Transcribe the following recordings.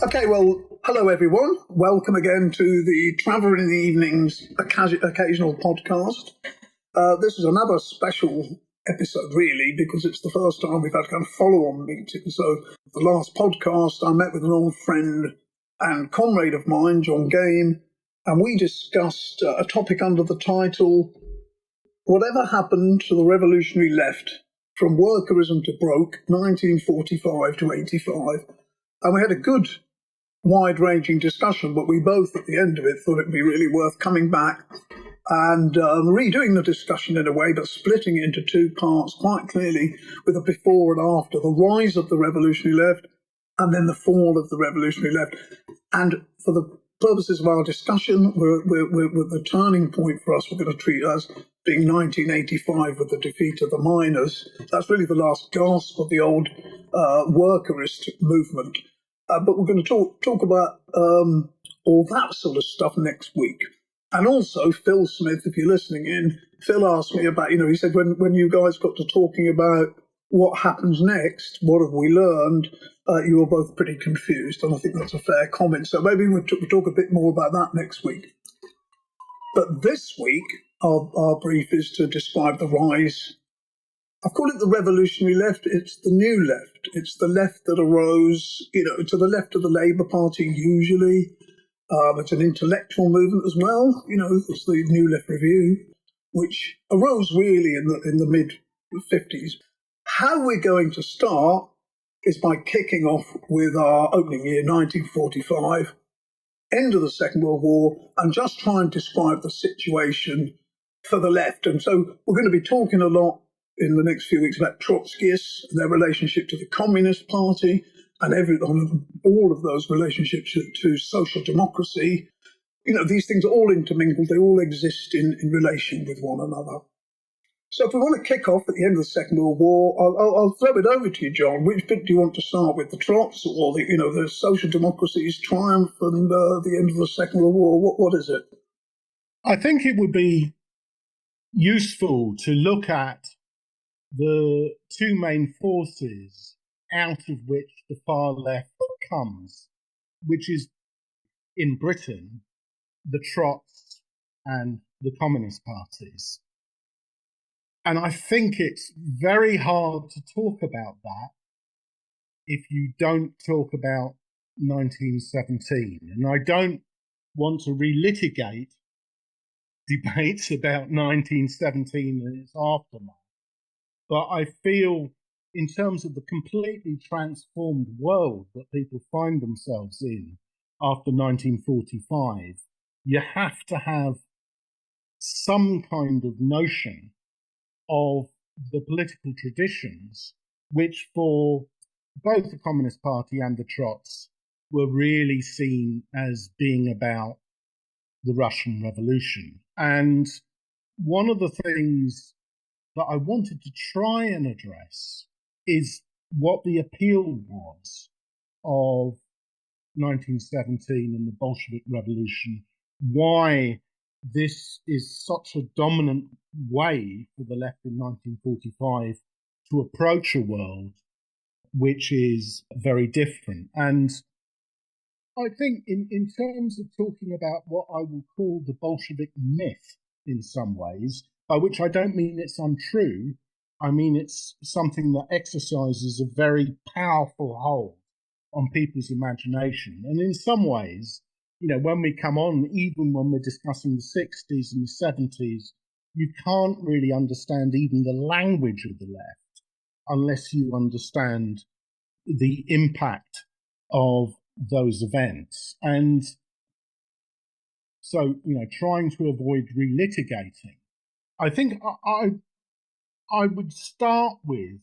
Okay, well, hello everyone. Welcome again to the Travel in the Evenings occasional podcast. This is another special episode, really, because it's the first time we've had kind of follow-on meetings. So the last podcast, I met with an old friend and comrade of mine, John Game, and we discussed a topic under the title, Whatever Happened to the Revolutionary Left from Workerism to Broke, 1945 to 85. And we had a good wide-ranging discussion, but we both, at the end of it, thought it'd be really worth coming back and redoing the discussion in a way, but splitting it into two parts quite clearly, with a before and after, the rise of the revolutionary left and then the fall of the revolutionary left. And for the purposes of our discussion, we're the turning point for us, we're going to treat as being 1985 with the defeat of the miners. That's really the last gasp of the old workerist movement. But we're going to talk about all that sort of stuff next week. And also, Phil Smith, if you're listening in, Phil asked me about, he said, when you guys got to talking about what happens next, what have we learned, you were both pretty confused. And I think that's a fair comment. So maybe we'll talk a bit more about that next week. But this week, our brief is to describe the rise. I've called it the revolutionary left. It's the new left. It's the left that arose, to the left of the Labour Party usually. It's an intellectual movement as well. It's the New Left Review, which arose really in the mid-50s. How we're going to start is by kicking off with our opening year, 1945, end of the Second World War, and just try and describe the situation for the left. And so we're going to be talking a lot in the next few weeks about Trotskyists, their relationship to the Communist Party, and all of those relationships to social democracy. These things are all intermingled. They all exist in relation with one another. So if we want to kick off at the end of the Second World War, I'll throw it over to you, John. Which bit do you want to start with, the Trots or the social democracy's triumph and the end of the Second World War? What is it? I think it would be useful to look at the two main forces out of which the far left comes, which is in Britain, the Trots and the Communist parties. And I think it's very hard to talk about that if you don't talk about 1917. And I don't want to relitigate debates about 1917 and its aftermath. But I feel, in terms of the completely transformed world that people find themselves in after 1945, you have to have some kind of notion of the political traditions, which for both the Communist Party and the Trots were really seen as being about the Russian Revolution. And one of the things that I wanted to try and address is what the appeal was of 1917 and the Bolshevik Revolution, why this is such a dominant way for the left in 1945 to approach a world which is very different. And I think in terms of talking about what I will call the Bolshevik myth in some ways, by which I don't mean it's untrue, I mean it's something that exercises a very powerful hold on people's imagination. And in some ways, when we come on, even when we're discussing the 60s and the 70s, you can't really understand even the language of the left unless you understand the impact of those events. And so, trying to avoid relitigating, I think I would start with,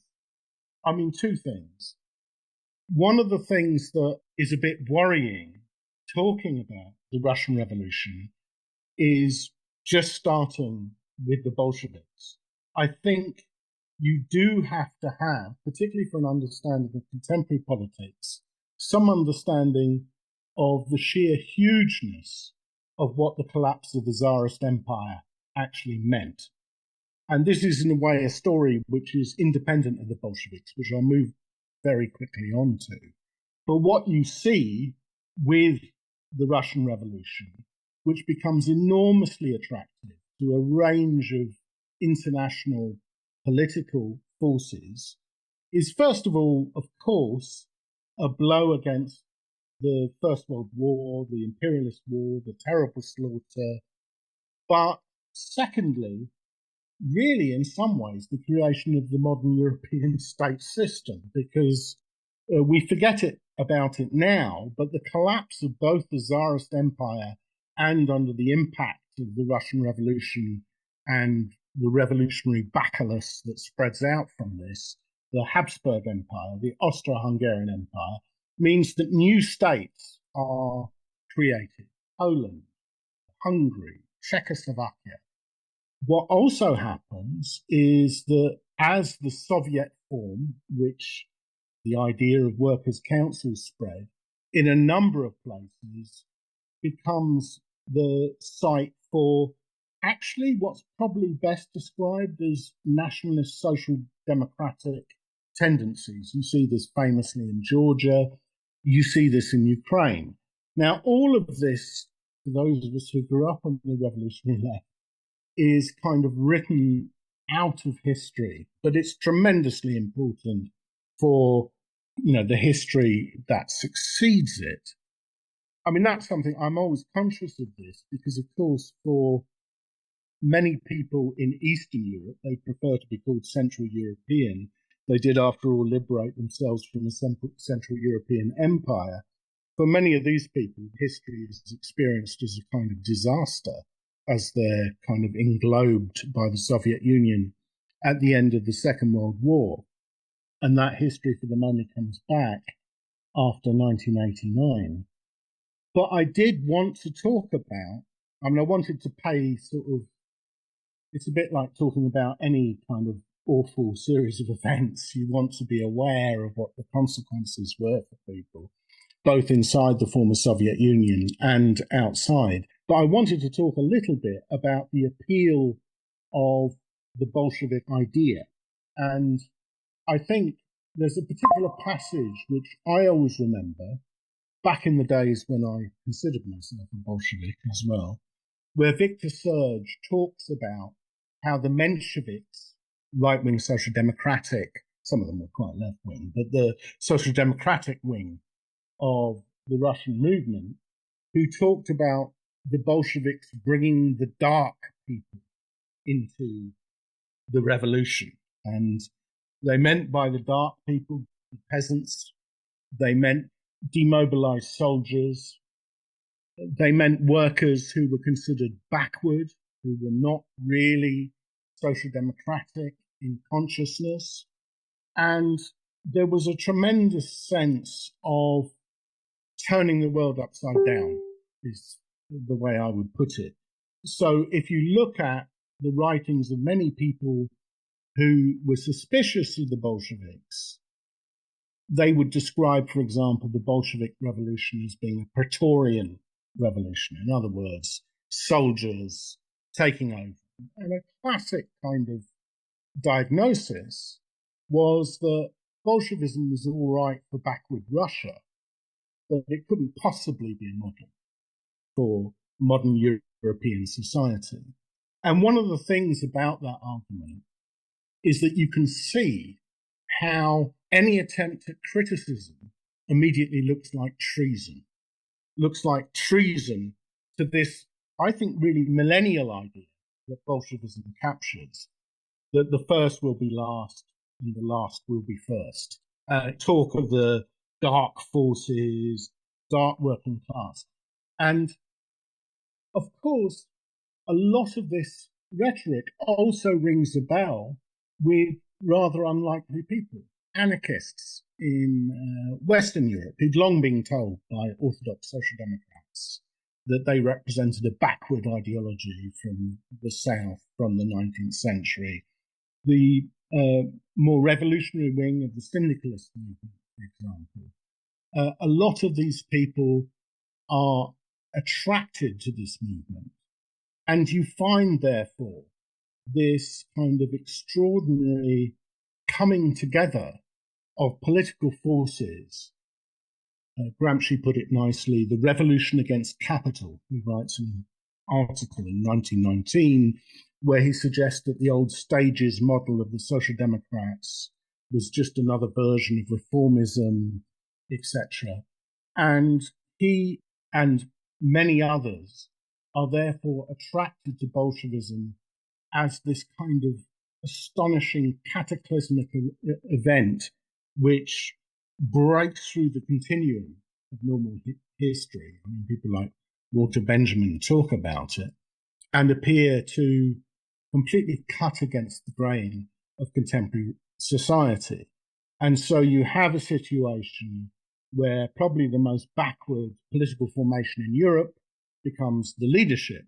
two things. One of the things that is a bit worrying talking about the Russian Revolution is just starting with the Bolsheviks. I think you do have to have, particularly for an understanding of contemporary politics, some understanding of the sheer hugeness of what the collapse of the Tsarist Empire actually meant. And this is, in a way, a story which is independent of the Bolsheviks, which I'll move very quickly on to. But what you see with the Russian Revolution, which becomes enormously attractive to a range of international political forces, is, first of all, of course, a blow against the First World War, the imperialist war, the terrible slaughter. But secondly, really, in some ways, the creation of the modern European state system, because we forget about it now, but the collapse of both the Tsarist Empire and under the impact of the Russian Revolution and the revolutionary bacillus that spreads out from this, the Habsburg Empire, the Austro-Hungarian Empire, means that new states are created. Poland, Hungary, Czechoslovakia. What also happens is that as the Soviet form, which the idea of workers' councils spread, in a number of places becomes the site for actually what's probably best described as nationalist social democratic tendencies. You see this famously in Georgia, you see this in Ukraine. Now, all of this, for those of us who grew up on the revolutionary left, is kind of written out of history, but it's tremendously important for, the history that succeeds it. I mean, that's something I'm always conscious of this because, of course, for many people in Eastern Europe, they prefer to be called Central European. They did, after all, liberate themselves from the Central European Empire. For many of these people, history is experienced as a kind of disaster as they're kind of englobed by the Soviet Union at the end of the Second World War. And that history for them only comes back after 1989. But I did want to talk about, I wanted to pay it's a bit like talking about any kind of awful series of events. You want to be aware of what the consequences were for people, both inside the former Soviet Union and outside. But I wanted to talk a little bit about the appeal of the Bolshevik idea. And I think there's a particular passage which I always remember, back in the days when I considered myself a Bolshevik as well, where Victor Serge talks about how the Mensheviks, right-wing social democratic, some of them were quite left-wing, but the social democratic wing of the Russian movement, who talked about the Bolsheviks bringing the dark people into the revolution. And they meant by the dark people, the peasants. They meant demobilized soldiers. They meant workers who were considered backward, who were not really social democratic in consciousness. And there was a tremendous sense of turning the world upside down, is the way I would put it. So if you look at the writings of many people who were suspicious of the Bolsheviks, they would describe, for example, the Bolshevik Revolution as being a Praetorian revolution. In other words, soldiers taking over. And a classic kind of diagnosis was that Bolshevism was all right for backward Russia, but it couldn't possibly be a model for modern European society. And one of the things about that argument is that you can see how any attempt at criticism immediately looks like treason. Looks like treason to this, I think, really millennial idea that Bolshevism captures, that the first will be last and the last will be first. Talk of the dark forces, dark working class. And of course, a lot of this rhetoric also rings a bell with rather unlikely people, anarchists in Western Europe, who'd long been told by Orthodox Social Democrats that they represented a backward ideology from the South, from the 19th century. The more revolutionary wing of the syndicalist movement, for example. A lot of these people are attracted to this movement. And you find, therefore, this kind of extraordinary coming together of political forces. Gramsci put it nicely, the revolution against capital. He writes an article in 1919 where he suggests that the old stages model of the Social Democrats was just another version of reformism, etc. And he and many others are therefore attracted to Bolshevism as this kind of astonishing cataclysmic event which breaks through the continuum of normal history. I mean, people like Walter Benjamin talk about it and appear to completely cut against the grain of contemporary society. And so you have a situation where probably the most backward political formation in Europe becomes the leadership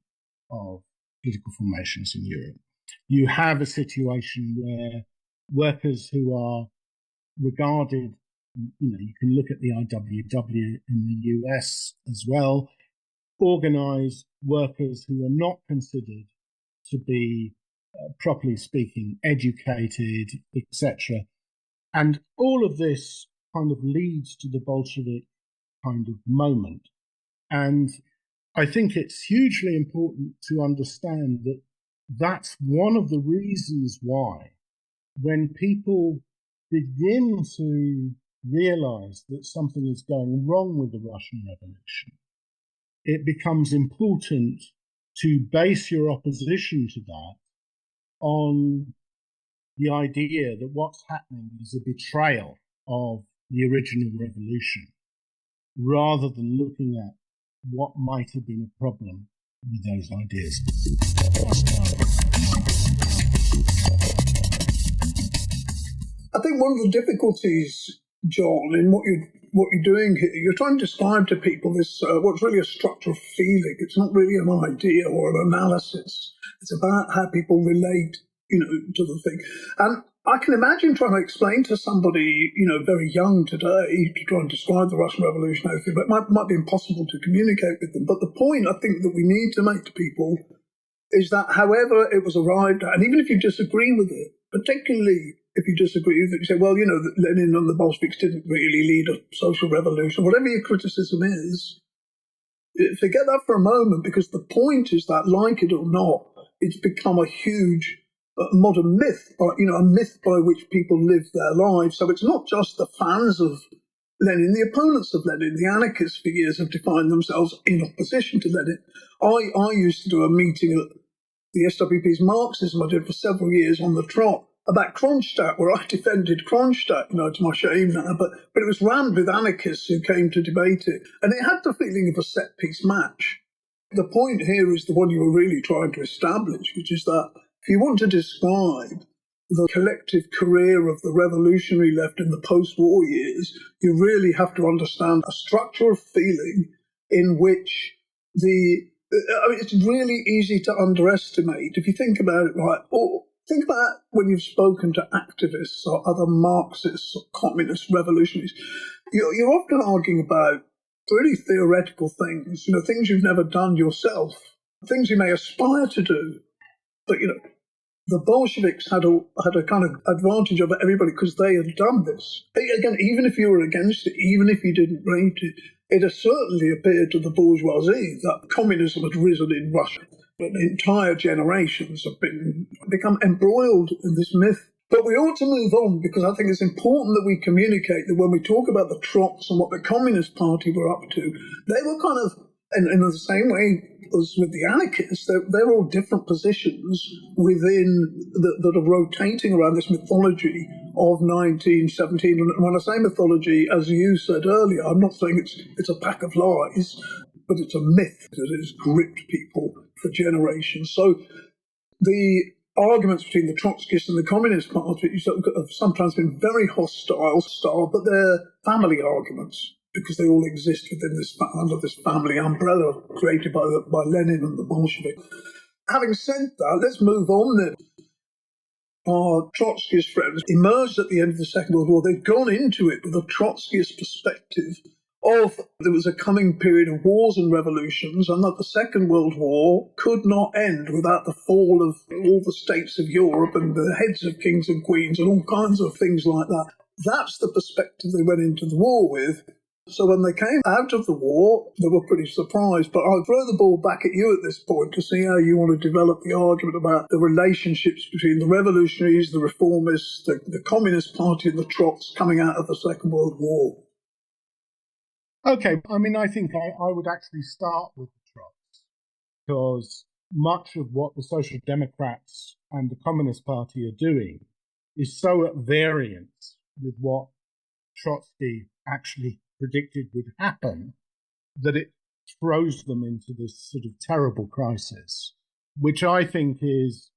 of political formations in Europe. You have a situation where workers who are regarded, you can look at the IWW in the US as well, organize workers who are not considered to be, properly speaking, educated, etc. And all of this kind of leads to the Bolshevik kind of moment. And I think it's hugely important to understand that that's one of the reasons why, when people begin to realize that something is going wrong with the Russian Revolution, it becomes important to base your opposition to that on the idea that what's happening is a betrayal of the original revolution, rather than looking at what might have been a problem with those ideas. I think one of the difficulties, John, in what you're doing here, you're trying to describe to people this what's really a structure of feeling. It's not really an idea or an analysis. It's about how people relate, to the thing. And I can imagine trying to explain to somebody, very young today, to try and describe the Russian Revolution, but it might be impossible to communicate with them. But the point I think that we need to make to people is that however it was arrived at, and even if you disagree with it, particularly if you disagree with it, you say, well, that Lenin and the Bolsheviks didn't really lead a social revolution, whatever your criticism is, forget that for a moment, because the point is that, like it or not, it's become a huge modern myth, a myth by which people live their lives. So it's not just the fans of Lenin, the opponents of Lenin, the anarchists for years have defined themselves in opposition to Lenin. I used to do a meeting at the SWP's Marxism I did for several years on the trot about Kronstadt, where I defended Kronstadt, to my shame now, but it was rammed with anarchists who came to debate it. And it had the feeling of a set-piece match. The point here is the one you were really trying to establish, which is that if you want to describe the collective career of the revolutionary left in the post-war years, you really have to understand a structure of feeling in which it's really easy to underestimate. If you think about it, right, or think about when you've spoken to activists or other Marxists or communist revolutionaries, you're often arguing about pretty theoretical things, things you've never done yourself, things you may aspire to do. But, the Bolsheviks had a kind of advantage over everybody because they had done this. Again, even if you were against it, even if you didn't rate it, it has certainly appeared to the bourgeoisie that communism had risen in Russia. But entire generations have become embroiled in this myth. But we ought to move on, because I think it's important that we communicate that when we talk about the Trots and what the Communist Party were up to, they were kind of, in the same way as with the anarchists, they're all different positions within that are rotating around this mythology of 1917. And when I say mythology, as you said earlier, I'm not saying it's a pack of lies, but it's a myth that has gripped people for generations. So the arguments between the Trotskyists and the Communist Party have sometimes been very hostile, but they're family arguments, because they all exist within under this family umbrella created by Lenin and the Bolsheviks. Having said that, let's move on then. Our Trotskyist friends emerged at the end of the Second World War. They'd gone into it with a Trotskyist perspective of there was a coming period of wars and revolutions, and that the Second World War could not end without the fall of all the states of Europe and the heads of kings and queens and all kinds of things like that. That's the perspective they went into the war with. So when they came out of the war, they were pretty surprised. But I'll throw the ball back at you at this point to see how you want to develop the argument about the relationships between the revolutionaries, the reformists, the Communist Party and the Trots coming out of the Second World War. Okay, I mean, I think I would actually start with the Trots, because much of what the Social Democrats and the Communist Party are doing is so at variance with what Trotsky actually predicted would happen that it throws them into this sort of terrible crisis, which I think is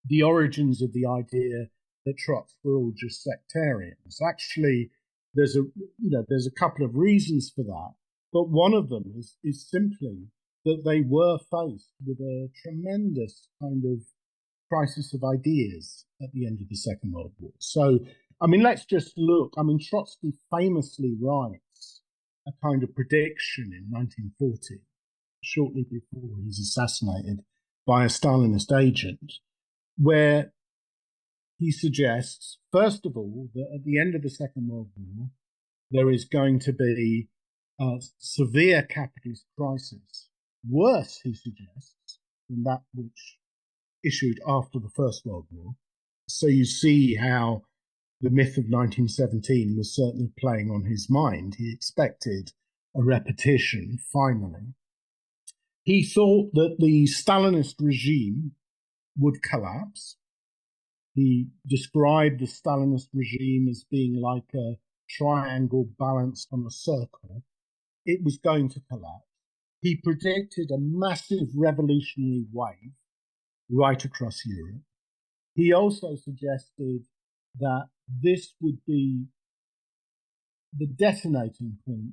the origins of the idea that Trots were all just sectarians. Actually, there's a couple of reasons for that, but one of them is simply that they were faced with a tremendous kind of crisis of ideas at the end of the Second World War. So, I mean, let's just look. I mean, Trotsky famously writes a kind of prediction in 1940, shortly before he's assassinated by a Stalinist agent, where he suggests, first of all, that at the end of the Second World War, there is going to be a severe capitalist crisis, worse, he suggests, than that which issued after the First World War. So you see how the myth of 1917 was certainly playing on his mind. He expected a repetition, finally. He thought that the Stalinist regime would collapse. He described the Stalinist regime as being like a triangle balanced on a circle. It was going to collapse. He predicted a massive revolutionary wave right across Europe. He also suggested that this would be the detonating point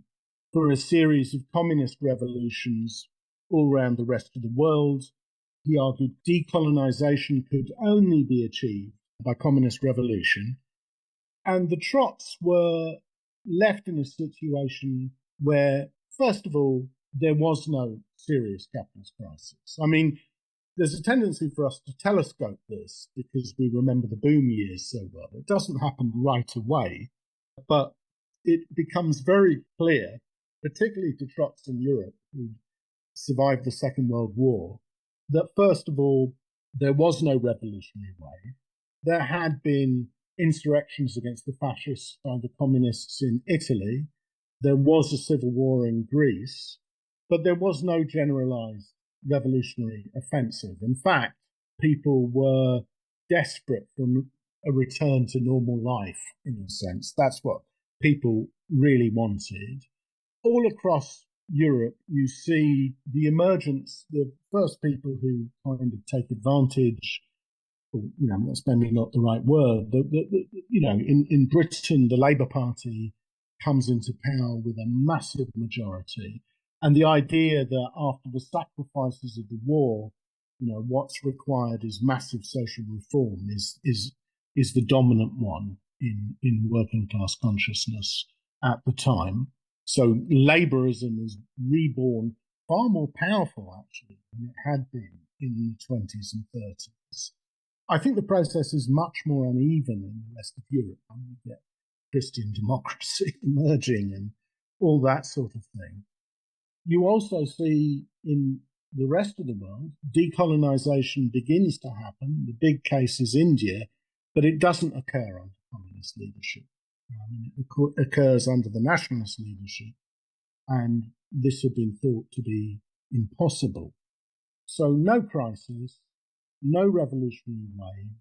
for a series of communist revolutions all around the rest of the world. He argued decolonization could only be achieved by communist revolution. And the Trots were left in a situation where, first of all, there was no serious capitalist crisis. I mean, there's a tendency for us to telescope this because we remember the boom years so well. It doesn't happen right away, but it becomes very clear, particularly to Trots in Europe who survived the Second World War, that first of all, there was no revolutionary wave. There had been insurrections against the fascists by the communists in Italy. There was a civil war in Greece, but there was no generalized revolutionary offensive. In fact, people were desperate for a return to normal life, in a sense. That's what people really wanted. All across Europe, you see the emergence, the first people who kind of take advantage, or, that's maybe not the right word, in Britain, the Labour Party comes into power with a massive majority. And the idea that after the sacrifices of the war, what's required is massive social reform is the dominant one in working class consciousness at the time. So Labourism is reborn far more powerful, actually, than it had been in the 20s and 30s. I think the process is much more uneven in the rest of Europe. You get Christian democracy emerging and all that sort of thing. You also see in the rest of the world, decolonization begins to happen. The big case is India, but it doesn't occur under communist leadership. It occurs under the nationalist leadership, and this had been thought to be impossible. So no crisis, no revolutionary wave,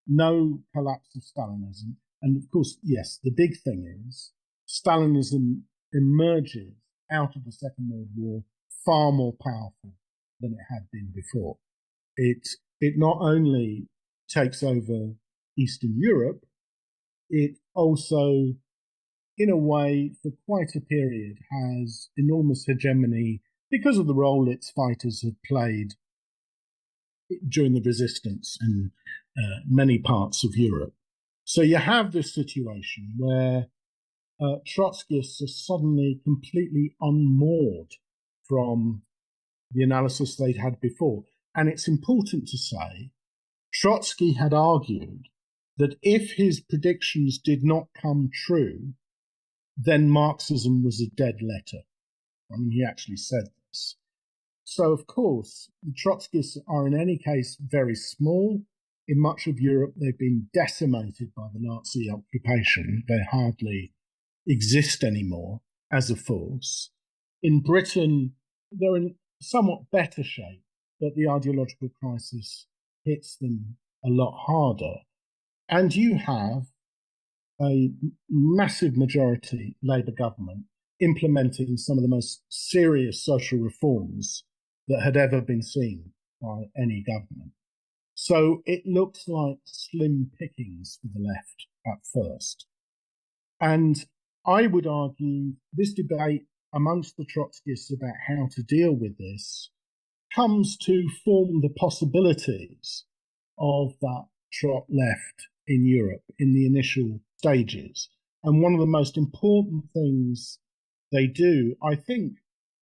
no collapse of Stalinism. And of course, yes, the big thing is Stalinism emerges out of the Second World War far more powerful than it had been before. It not only takes over Eastern Europe, it also, in a way, for quite a period, has enormous hegemony because of the role its fighters had played during the resistance in many parts of Europe. So you have this situation where Trotskyists are suddenly completely unmoored from the analysis they'd had before. And it's important to say, Trotsky had argued that if his predictions did not come true, then Marxism was a dead letter. I mean, he actually said this. So, of course, the Trotskyists are in any case very small. In much of Europe, they've been decimated by the Nazi occupation. They hardly exist anymore as a force. In Britain, they're in somewhat better shape, but the ideological crisis hits them a lot harder. And you have a massive majority Labour government implementing some of the most serious social reforms that had ever been seen by any government. So it looks like slim pickings for the left at first. And I would argue this debate amongst the Trotskyists about how to deal with this comes to form the possibilities of that trot left in Europe in the initial stages. And one of the most important things they do, I think,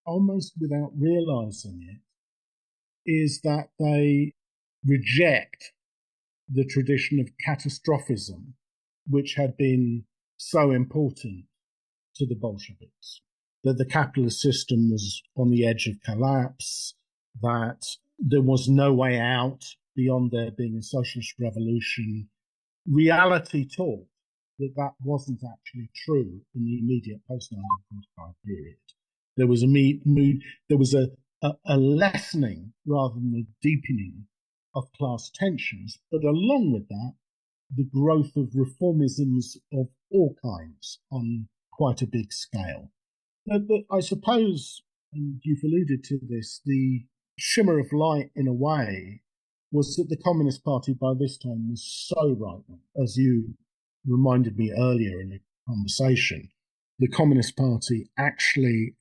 almost without realizing it, is that they reject the tradition of catastrophism, which had been so important to the Bolsheviks, that the capitalist system was on the edge of collapse, that there was no way out beyond there being a socialist revolution. Reality taught that that wasn't actually true in the immediate post-1945 period. There was a lessening rather than a deepening of class tensions, but along with that, the growth of reformisms of all kinds on quite a big scale. But I suppose, and you've alluded to this, the shimmer of light in a way was that the Communist Party by this time was so right-wing, as you reminded me earlier in the conversation. The Communist Party actually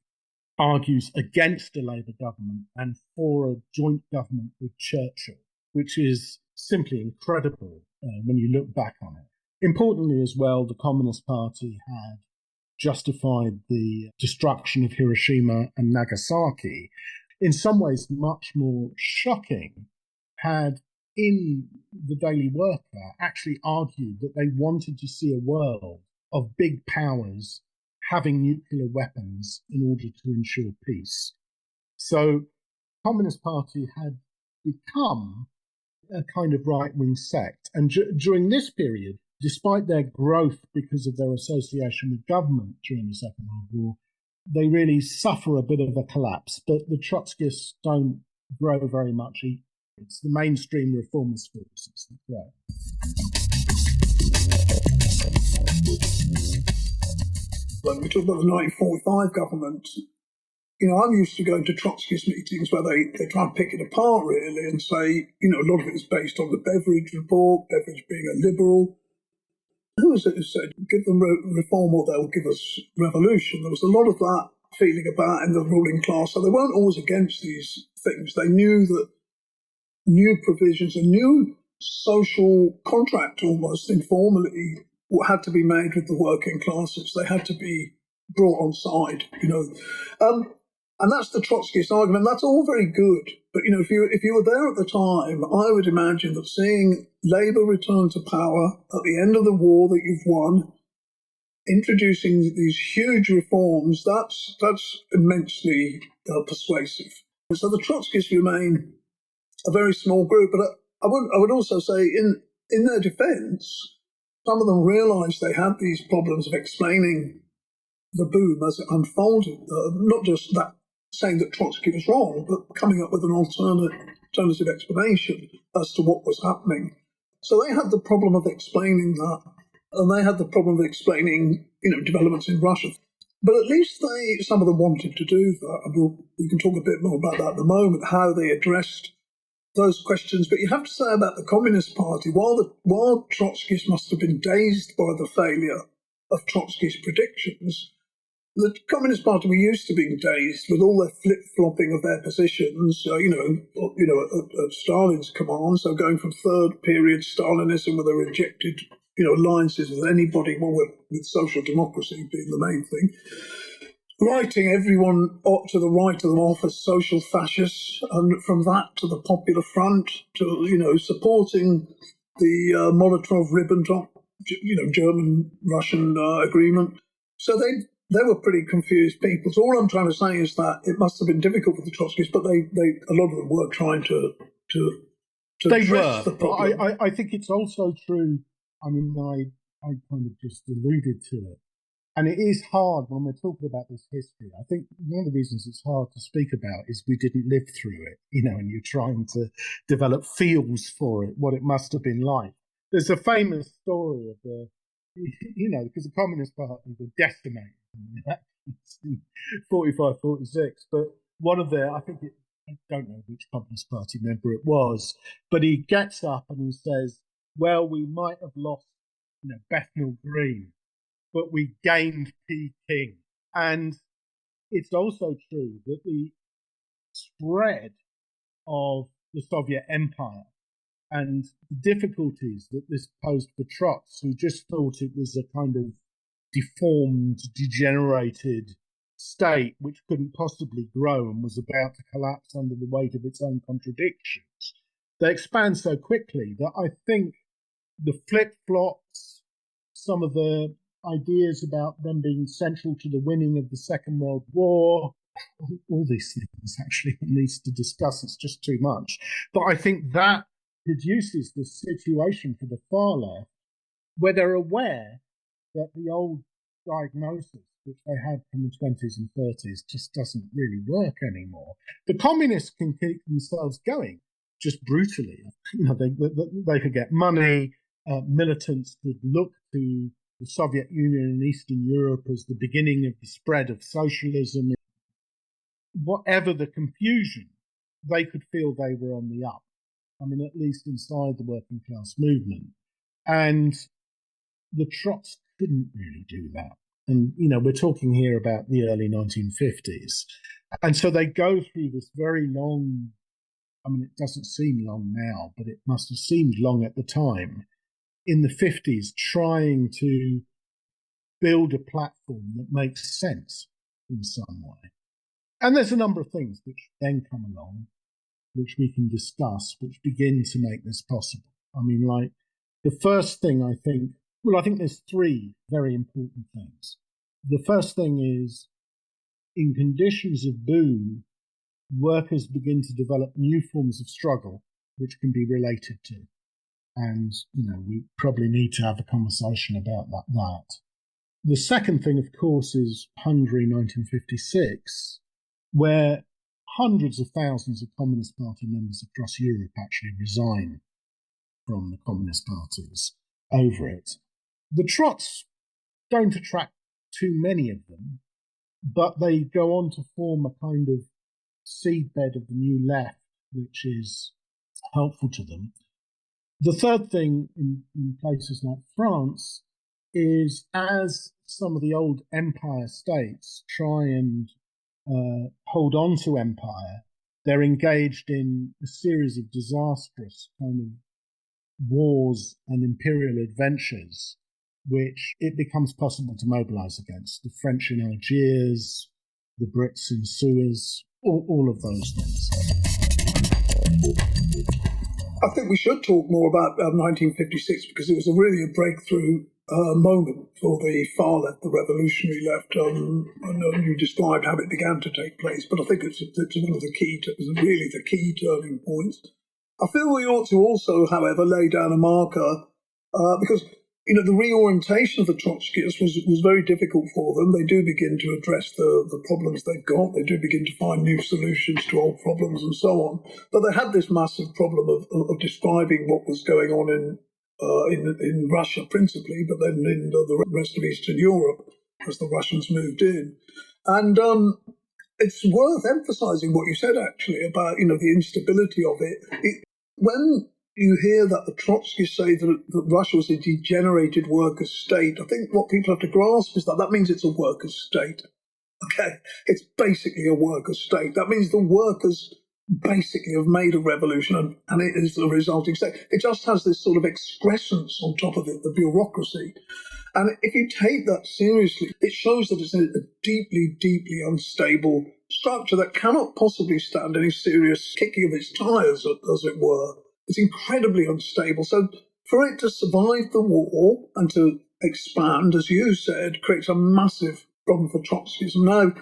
argues against a Labour government and for a joint government with Churchill, which is simply incredible when you look back on it. Importantly as well, the Communist Party had justified the destruction of Hiroshima and Nagasaki, in some ways much more shocking, had in the Daily Worker actually argued that they wanted to see a world of big powers having nuclear weapons in order to ensure peace. So the Communist Party had become a kind of right-wing sect. And during this period, despite their growth because of their association with government during the Second World War, they really suffer a bit of a collapse. But the Trotskyists don't grow very much either. It's the mainstream reformist forces that grow. When we talk about the 1945 government, I'm used to going to Trotskyist meetings where they try and pick it apart, really, and say, a lot of it is based on the Beveridge report, Beveridge being a liberal. Who was it who said, give them reform or they'll give us revolution? There was a lot of that feeling about in the ruling class. So they weren't always against these things. They knew that new provisions, a new social contract almost informally had to be made with the working classes. They had to be brought on side, and that's the Trotskyist argument. That's all very good. But, if you were there at the time, I would imagine that seeing Labour return to power at the end of the war that you've won, introducing these huge reforms, that's immensely persuasive. So the Trotskyists remain a very small group. But I would also say in their defence, some of them realised they had these problems of explaining the boom as it unfolded, not just that saying that Trotsky was wrong, but coming up with an alternative explanation as to what was happening. So they had the problem of explaining that, and they had the problem of explaining, developments in Russia. But at least some of them wanted to do that, and we can talk a bit more about that at the moment, how they addressed those questions. But you have to say about the Communist Party, while Trotskyists must have been dazed by the failure of Trotsky's predictions, the Communist Party were used to being dazed with all their flip-flopping of their positions, at Stalin's command, so going from third period Stalinism with a rejected alliances with anybody, with social democracy being the main thing. Writing everyone up to the right of them off as social fascists, and from that to the Popular Front to supporting the Molotov-Ribbentrop, German-Russian agreement. So they were pretty confused people. So all I'm trying to say is that it must have been difficult for the Trotskyists, but a lot of them were trying to address the problem. I think it's also true. I mean, I kind of just alluded to it. And it is hard when we're talking about this history. I think one of the reasons it's hard to speak about is we didn't live through it, and you're trying to develop feels for it, what it must have been like. There's a famous story of because the Communist Party were decimated in 45, 46, but one of I don't know which Communist Party member it was, but he gets up and he says, well, we might have lost, Bethnal Green, but we gained Peking. And it's also true that the spread of the Soviet Empire and the difficulties that this posed for Trots, who just thought it was a kind of deformed, degenerated state which couldn't possibly grow and was about to collapse under the weight of its own contradictions, they expand so quickly that I think the flip-flops, some of the ideas about them being central to the winning of the Second World War, all these things actually one needs to discuss, it's just too much. But I think that produces this situation for the far left where they're aware that the old diagnosis which they had from the 20s and 30s just doesn't really work anymore. The communists can keep themselves going just brutally. They could get money, militants could look to the Soviet Union and Eastern Europe as the beginning of the spread of socialism. Whatever the confusion, they could feel they were on the up. I mean, at least inside the working class movement. And the Trots couldn't really do that. And, we're talking here about the early 1950s. And so they go through this very long, I mean, it doesn't seem long now, but it must have seemed long at the time, in the 50s, trying to build a platform that makes sense in some way. And there's a number of things which then come along, which we can discuss, which begin to make this possible. I mean, like, the first thing I think there's three very important things. The first thing is, in conditions of boom, workers begin to develop new forms of struggle, which can be related to. And, we probably need to have a conversation about that. The second thing, of course, is Hungary 1956, where hundreds of thousands of Communist Party members across Europe actually resign from the Communist parties over it. The Trots don't attract too many of them, but they go on to form a kind of seedbed of the new left, which is helpful to them. The third thing in places like France is, as some of the old empire states try and hold on to empire, they're engaged in a series of disastrous kind of wars and imperial adventures, which it becomes possible to mobilize against. The French in Algiers, the Brits in Suez, all of those things. I think we should talk more about 1956 because it was really a breakthrough moment for the far left, the revolutionary left. I know you described how it began to take place, but I think it's one of the key turning points. I feel we ought to also, however, lay down a marker because the reorientation of the Trotskyists was very difficult for them. They do begin to address the problems they've got. They do begin to find new solutions to old problems and so on. But they had this massive problem of describing what was going on in Russia principally, but then in the rest of Eastern Europe as the Russians moved in. And it's worth emphasizing what you said, actually, about the instability of it. When you hear that the Trotskyists say that Russia was a degenerated workers' state, I think what people have to grasp is that means it's a workers' state. Okay, it's basically a workers' state. That means the workers basically have made a revolution, and it is the resulting state. It just has this sort of excrescence on top of it, the bureaucracy. And if you take that seriously, it shows that it's a deeply, deeply unstable structure that cannot possibly stand any serious kicking of its tires, as it were. It's incredibly unstable. So for it to survive the war and to expand, as you said, creates a massive problem for Trotskyism. Now,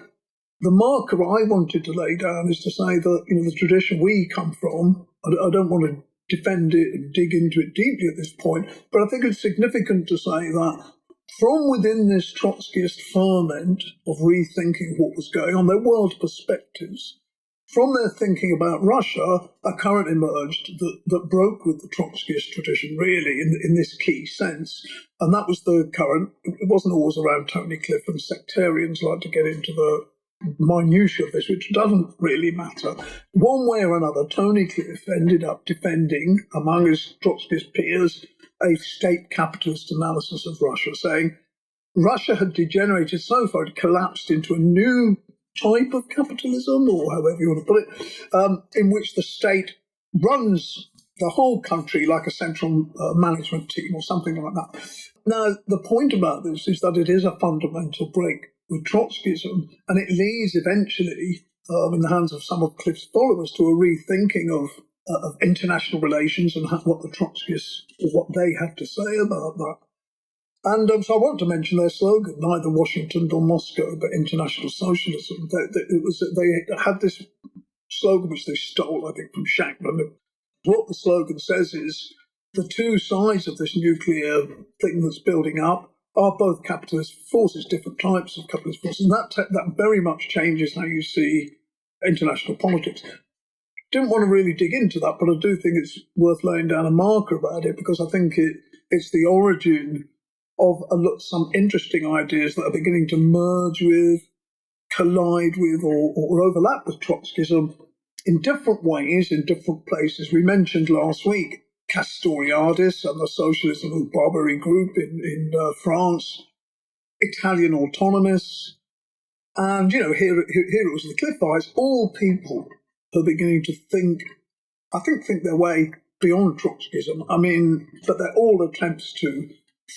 the marker I wanted to lay down is to say that, the tradition we come from, I don't want to defend it and dig into it deeply at this point, but I think it's significant to say that from within this Trotskyist ferment of rethinking what was going on, their world perspectives, from their thinking about Russia, a current emerged that broke with the Trotskyist tradition, really, in this key sense. And that was the current. It wasn't always around Tony Cliff, and sectarians like to get into the minutiae of this, which doesn't really matter. One way or another, Tony Cliff ended up defending, among his Trotskyist peers, a state capitalist analysis of Russia, saying Russia had degenerated so far, it collapsed into a new type of capitalism, or however you want to put it, in which the state runs the whole country like a central management team or something like that. Now, the point about this is that it is a fundamental break with Trotskyism, and it leads eventually in the hands of some of Cliff's followers to a rethinking of international relations and what the Trotskyists, or what they had to say about that. And so I want to mention their slogan, neither Washington nor Moscow, but international socialism. They had this slogan which they stole, I think, from Shachtman. What the slogan says is the two sides of this nuclear thing that's building up are both capitalist forces, different types of capitalist forces. And that very much changes how you see international politics. Didn't want to really dig into that, but I do think it's worth laying down a marker about it, because I think it's the origin of some interesting ideas that are beginning to merge with, collide with, or overlap with Trotskyism in different ways, in different places. We mentioned last week Castoriadis and the Socialism of Barbary group in France, Italian autonomists, and here it was the Cliffites, all people who are beginning to think their way beyond Trotskyism. But they're all attempts to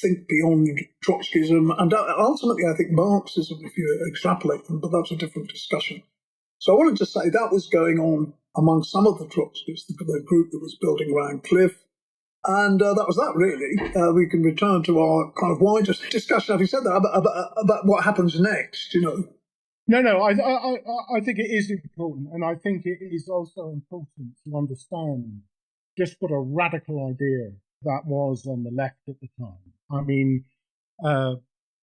think beyond Trotskyism, and ultimately I think Marxism, if you extrapolate them, but that's a different discussion. So I wanted to say that was going on among some of the Trotskyists, the group that was building around Cliff, and that was that, really. We can return to our kind of wider discussion, having said that, about what happens next, No, I think it is important, and I think it is also important to understand just what a radical idea that was on the left at the time.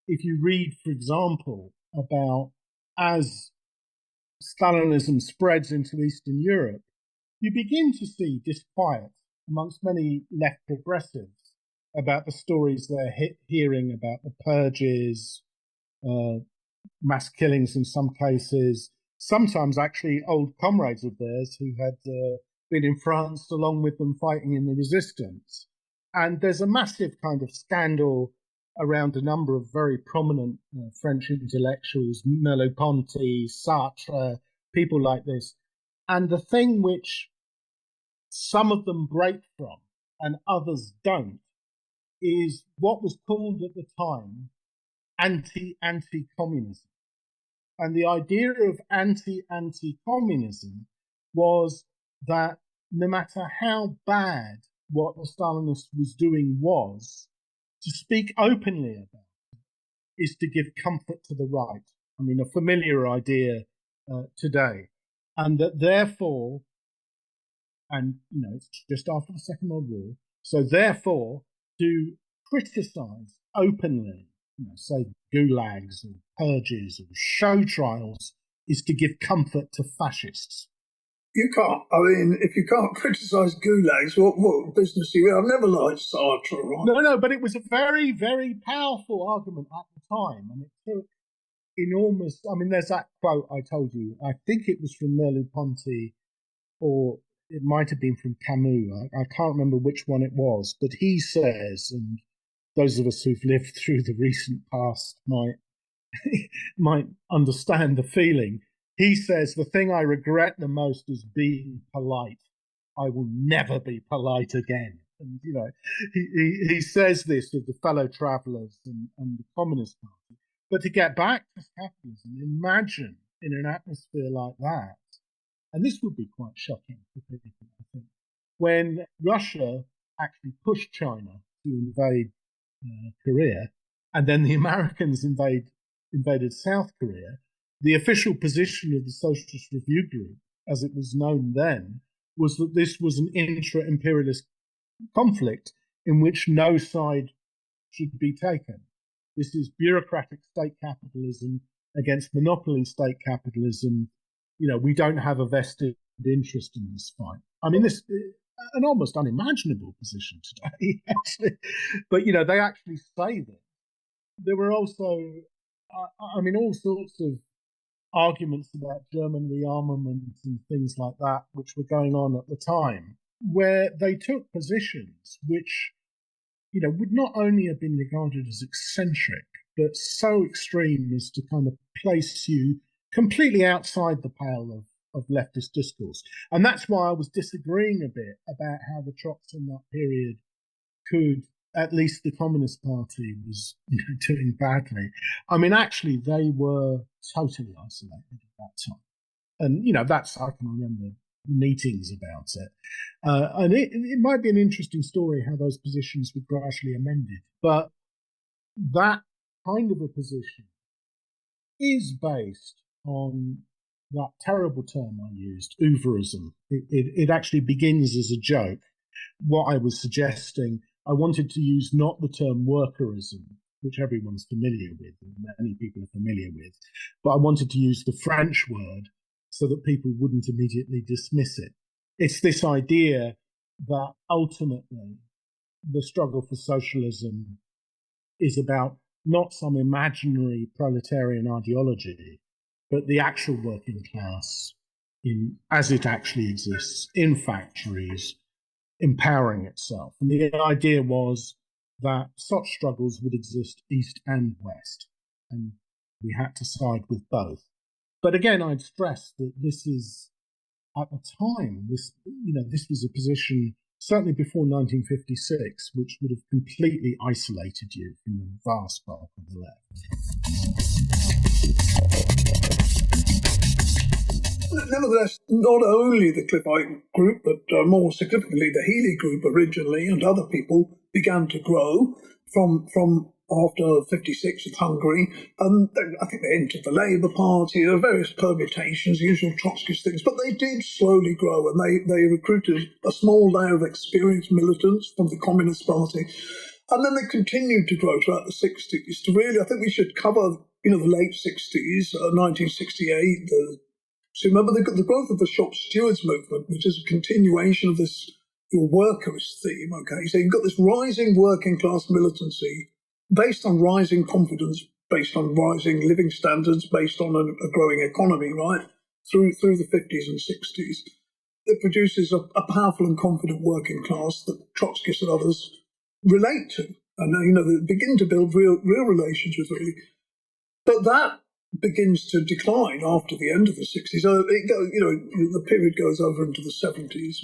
If you read, for example, about as Stalinism spreads into Eastern Europe, you begin to see disquiet amongst many left progressives about the stories they're hearing about the purges, mass killings in some cases, sometimes actually old comrades of theirs who had been in France along with them fighting in the resistance. And there's a massive kind of scandal around a number of very prominent French intellectuals, Merleau-Ponty, Sartre, people like this. And the thing which some of them break from and others don't is what was called at the time anti-communism. And the idea of anti-communism was that no matter how bad what the Stalinist was doing was, to speak openly about it is to give comfort to the right. A familiar idea today. And that therefore, and it's just after the Second World War, so therefore to criticize openly, say gulags or purges or show trials, is to give comfort to fascists. You can't. If you can't criticise gulags, what business do you have? I've never liked Sartre, right? No, but it was a very, very powerful argument at the time, and it took enormous. There's that quote I told you. I think it was from Merleau-Ponty, or it might have been from Camus. I can't remember which one it was, but he says, and those of us who've lived through the recent past might understand the feeling. he says, the thing I regret the most is being polite. I will never be polite again. And, he says this of the fellow travellers and the Communist Party. But to get back to capitalism, imagine in an atmosphere like that, and this would be quite shocking for people, I think, when Russia actually pushed China to invade Korea, and then the Americans invaded South Korea, the official position of the Socialist Review Group, as it was known then, was that this was an intra-imperialist conflict in which no side should be taken. This is bureaucratic state capitalism against monopoly state capitalism. We don't have a vested interest in this fight. I mean, this is an almost unimaginable position today, actually. But, they actually say this. There were also, all sorts of arguments about German rearmament and things like that, which were going on at the time, where they took positions which, would not only have been regarded as eccentric, but so extreme as to kind of place you completely outside the pale of leftist discourse. And that's why I was disagreeing a bit about how the Trotskyists in that period could, at least the Communist Party was doing badly. I mean, actually, they were totally isolated at that time. And, that's, I can remember meetings about it. And it might be an interesting story how those positions were gradually amended. But that kind of a position is based on that terrible term I used, Workerism. It actually begins as a joke. What I was suggesting, I wanted to use not the term workerism, which everyone's familiar with, and many people are familiar with, but I wanted to use the French word so that people wouldn't immediately dismiss it. It's this idea that ultimately the struggle for socialism is about not some imaginary proletarian ideology, but the actual working class as it actually exists in factories, empowering itself. And the idea was that such struggles would exist east and west, and we had to side with both. But again, I'd stress that this is, at the time, this was a position, certainly before 1956, which would have completely isolated you from the vast bulk of the left. Nevertheless, not only the Cliffite group, but more significantly the Healy group originally and other people began to grow from after 56 with Hungary. And I think they entered the Labour Party. There are various permutations, usual Trotskyist things, but they did slowly grow, and they recruited a small layer of experienced militants from the Communist Party. And then they continued to grow throughout the 60s to really, I think we should cover, the late 60s, 1968, so remember the growth of the shop stewards movement, which is a continuation of this your workerist theme, okay? So you've got this rising working class militancy based on rising confidence, based on rising living standards, based on a growing economy, right? Through the 50s and 60s. It produces a powerful and confident working class that Trotskyists and others relate to. And, they begin to build real relations with, really. But that begins to decline after the end of the 60s. So the period goes over into the 70s.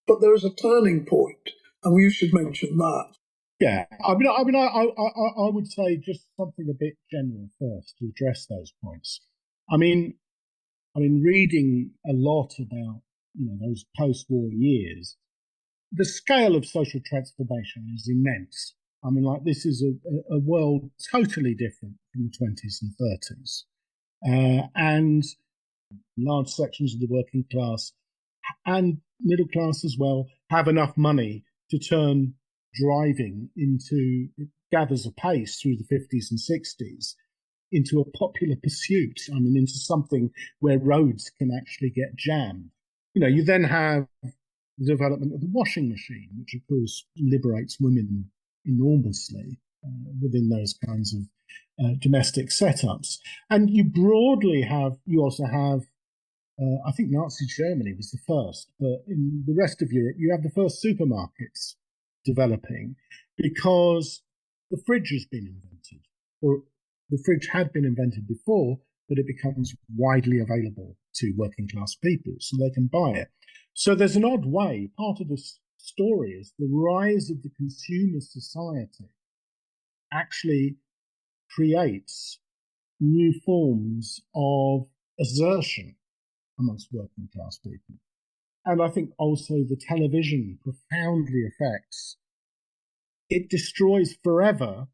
But there is a turning point, and we should mention that. Yeah, I would say just something a bit general first to address those points. I mean, reading a lot about those post-war years, the scale of social transformation is immense. I mean, this is a world totally different from the 20s and 30s. And large sections of the working class and middle class as well have enough money to turn driving into, it gathers apace through the 50s and 60s, into a popular pursuit. I mean, into something where roads can actually get jammed. You then have the development of the washing machine, which of course liberates women enormously within those kinds of domestic setups. And you also have, I think Nazi Germany was the first, but in the rest of Europe, you have the first supermarkets developing because the fridge has been invented, or the fridge had been invented before, but it becomes widely available to working class people so they can buy it. So there's an odd way, part of this story is the rise of the consumer society actually creates new forms of assertion amongst working class people. And I think also the television profoundly affects, it destroys forever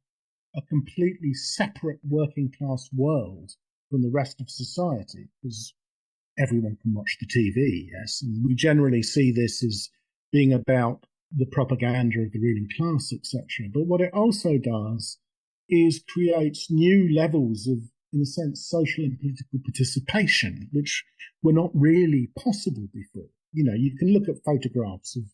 a completely separate working class world from the rest of society, because everyone can watch the TV, yes, and we generally see this as being about the propaganda of the ruling class, etc. But what it also does is creates new levels of, in a sense, social and political participation, which were not really possible before. You know, you can look at photographs of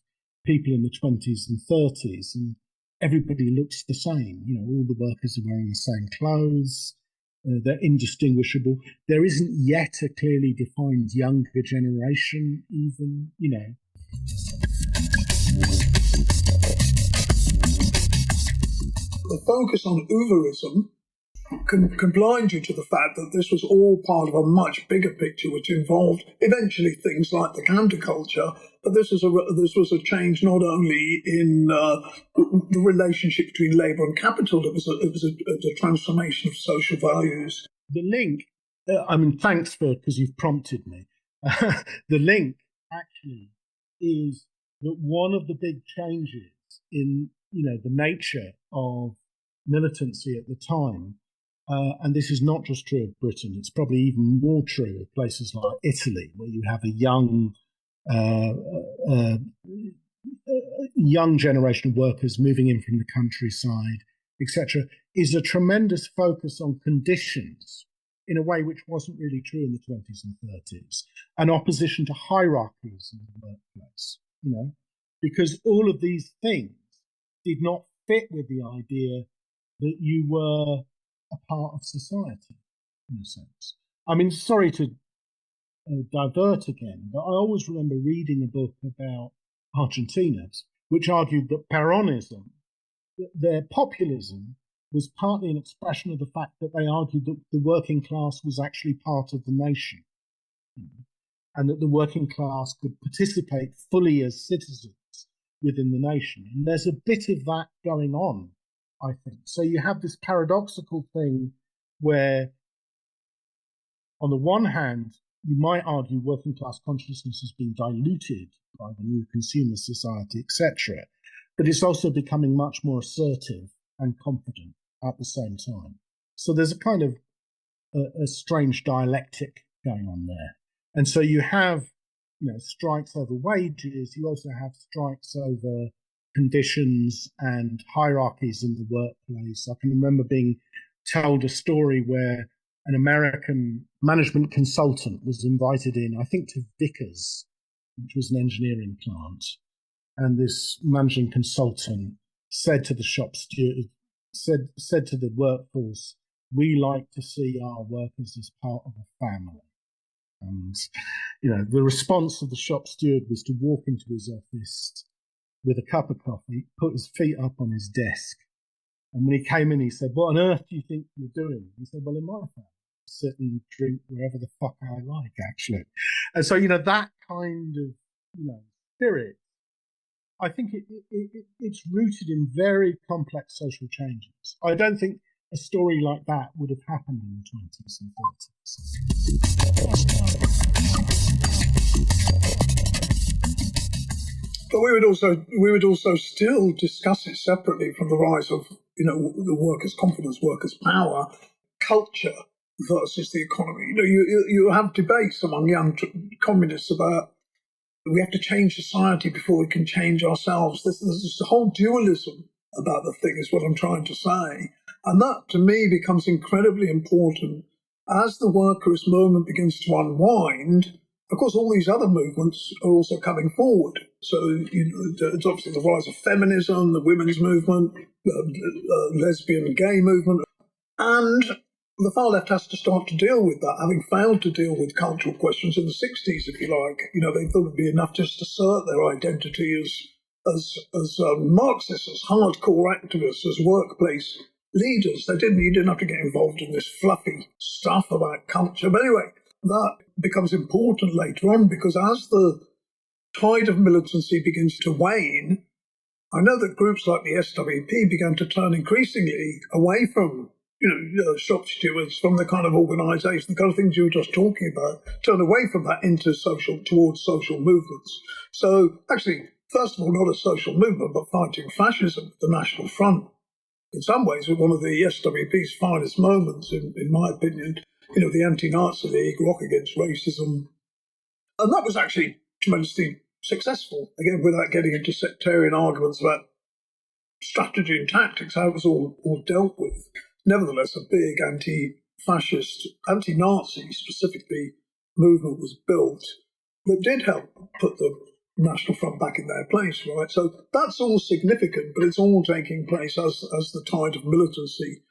people in the 20s and 30s, and everybody looks the same. You know, all the workers are wearing the same clothes. They're indistinguishable. There isn't yet a clearly defined younger generation, even, you know. The focus on Workerism can blind you to the fact that this was all part of a much bigger picture, which involved eventually things like the counterculture. But this was a change not only in the relationship between labour and capital. It was a transformation of social values. The link. Thanks because you've prompted me. The link actually is that one of the big changes in the nature of militancy at the time. And this is not just true of Britain, it's probably even more true of places like Italy, where you have a young generation of workers moving in from the countryside, etc., is a tremendous focus on conditions in a way which wasn't really true in the 20s and 30s, an opposition to hierarchies in the workplace, because all of these things did not fit with the idea that you were a part of society, in a sense. Sorry to divert again, but I always remember reading a book about Argentina, which argued that Peronism, their populism, was partly an expression of the fact that they argued that the working class was actually part of the nation, and that the working class could participate fully as citizens within the nation. And there's a bit of that going on, I think. So you have this paradoxical thing where, on the one hand, you might argue working class consciousness has been diluted by the new consumer society, etc., but it's also becoming much more assertive and confident at the same time. So there's a kind of a strange dialectic going on there. And so you have, strikes over wages. You also have strikes over conditions and hierarchies in the workplace. I can remember being told a story where an American management consultant was invited in, I think, to Vickers, which was an engineering plant. And this managing consultant said to the shop steward, said to the workforce, "We like to see our workers as part of a family." And, the response of the shop steward was to walk into his office with a cup of coffee, put his feet up on his desk. And when he came in, he said, "What on earth do you think you're doing?" He said, "Well, in my family, I sit and drink wherever the fuck I like, actually." And so, that kind of, spirit, I think it's rooted in very complex social changes. I don't think a story like that would have happened in the 20s and 30s. But we would also still discuss it separately from the rise of, the workers' confidence, workers' power, culture versus the economy. You have debates among young communists about we have to change society before we can change ourselves. There's this whole dualism about the thing is what I'm trying to say. And that, to me, becomes incredibly important as the workers' movement begins to unwind. Of course, all these other movements are also coming forward. So, it's obviously the rise of feminism, the women's movement, the lesbian and gay movement. And the far left has to start to deal with that, having failed to deal with cultural questions in the 60s, if you like. They thought it'd be enough just to assert their identity as Marxists, as hardcore activists, as workplace leaders. You didn't have to get involved in this fluffy stuff about culture. But anyway, that becomes important later on, because as the tide of militancy begins to wane, I know that groups like the SWP began to turn increasingly away from, shop stewards, from the kind of organisation, the kind of things you were just talking about, turn away from that towards social movements. So actually, first of all, not a social movement, but fighting fascism, the National Front. In some ways, one of the SWP's finest moments, in my opinion, the Anti-Nazi League, Rock Against Racism. And that was actually tremendously successful, again, without getting into sectarian arguments about strategy and tactics, how it was all dealt with. Nevertheless, a big anti-fascist, anti-Nazi specifically movement was built that did help put the National Front back in their place, right? So that's all significant, but it's all taking place as the tide of militancy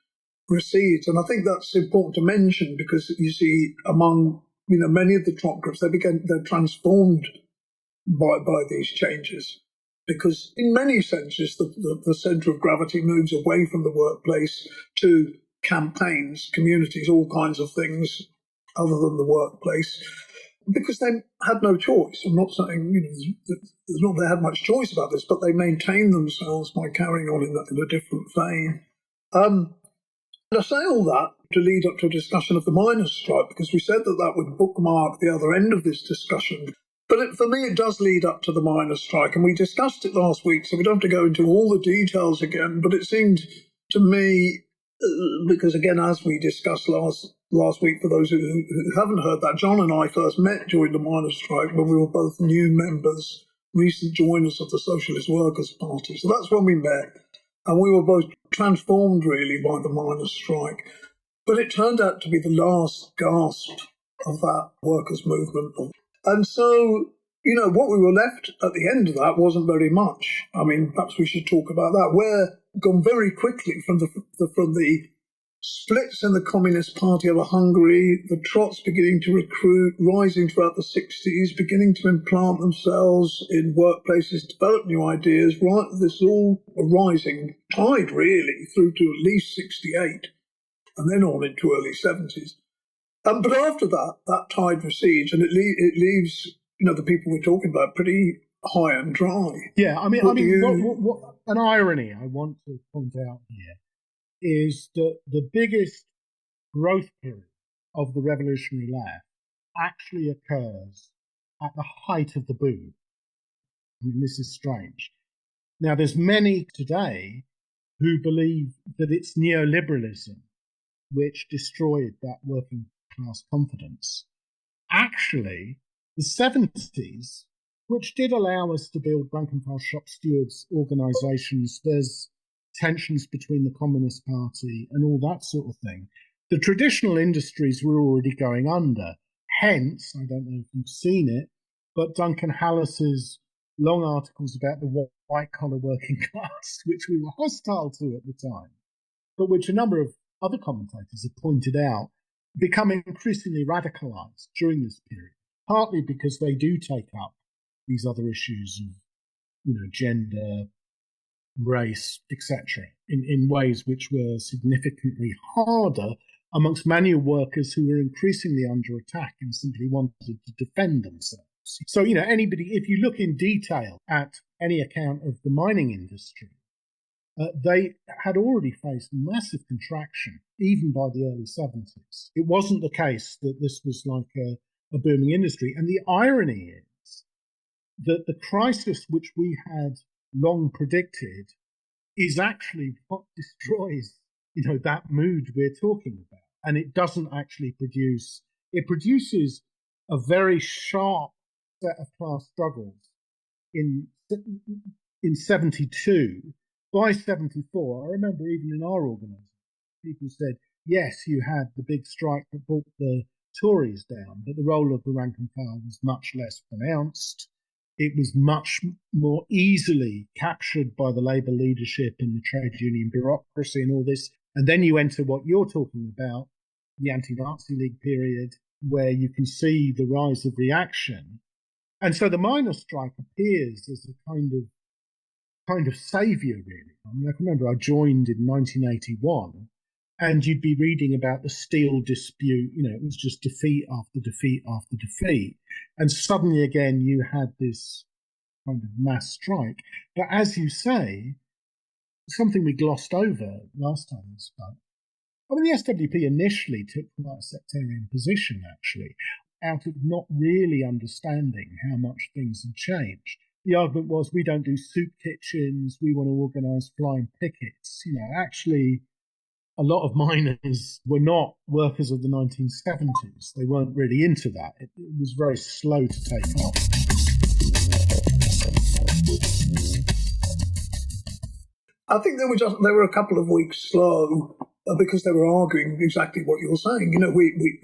recedes. And I think that's important to mention, because you see among many of the Trot groups, they're transformed by these changes, because in many senses the centre of gravity moves away from the workplace to campaigns, communities, all kinds of things other than the workplace, because they had no choice. I'm not saying not they had much choice about this, but they maintained themselves by carrying on in a different vein. And I say all that to lead up to a discussion of the miners' strike, because we said that would bookmark the other end of this discussion. But for me, it does lead up to the miners' strike, and we discussed it last week, so we don't have to go into all the details again. But it seemed to me, because again, as we discussed last week, for those who haven't heard that, John and I first met during the miners' strike when we were both new members, recent joiners of the Socialist Workers' Party. So that's when we met, and we were both transformed really by the miners' strike. But it turned out to be the last gasp of that workers' movement. And so, what we were left at the end of that wasn't very much. I mean, perhaps we should talk about that. We're gone very quickly from the splits in the Communist Party of Hungary, the Trots beginning to recruit, rising throughout the 60s, beginning to implant themselves in workplaces, develop new ideas. Right, this is all a rising tide, really, through to at least 68, and then on into early 70s. But after that tide recedes, and it leaves the people we're talking about pretty high and dry. Yeah, I mean, what an irony I want to point out here is that the biggest growth period of the revolutionary left actually occurs at the height of the boom. I mean, this is strange. Now, there's many today who believe that it's neoliberalism which destroyed that working class confidence. Actually, the 70s, which did allow us to build rank and file shop stewards organisations, there's tensions between the Communist Party and all that sort of thing. The traditional industries were already going under. Hence, I don't know if you've seen it, but Duncan Hallis's long articles about the white-collar working class, which we were hostile to at the time, but which a number of other commentators have pointed out, become increasingly radicalized during this period, partly because they do take up these other issues of, gender, race, etc., in ways which were significantly harder amongst manual workers who were increasingly under attack and simply wanted to defend themselves. So, anybody, if you look in detail at any account of the mining industry, they had already faced massive contraction, even by the early 70s. It wasn't the case that this was like a booming industry. And the irony is that the crisis which we had long predicted is actually what destroys, that mood we're talking about. And it doesn't actually it produces a very sharp set of class struggles in 72. By 74, I remember even in our organisation, people said, yes, you had the big strike that brought the Tories down, but the role of the rank and file was much less pronounced. It was much more easily captured by the Labour leadership and the trade union bureaucracy and all this. And then you enter what you're talking about, the Anti-Nazi League period, where you can see the rise of reaction. And so the miners' strike appears as a kind of kind of saviour, really. I mean, I can remember I joined in 1981, and you'd be reading about the steel dispute. It was just defeat after defeat after defeat. And suddenly again, you had this kind of mass strike. But as you say, something we glossed over last time we spoke, I mean, the SWP initially took quite a sectarian position, actually, out of not really understanding how much things had changed. The argument was, we don't do soup kitchens, we want to organise flying pickets. Actually, a lot of miners were not workers of the 1970s. They weren't really into that. It was very slow to take off. I think they were a couple of weeks slow because they were arguing exactly what you're saying.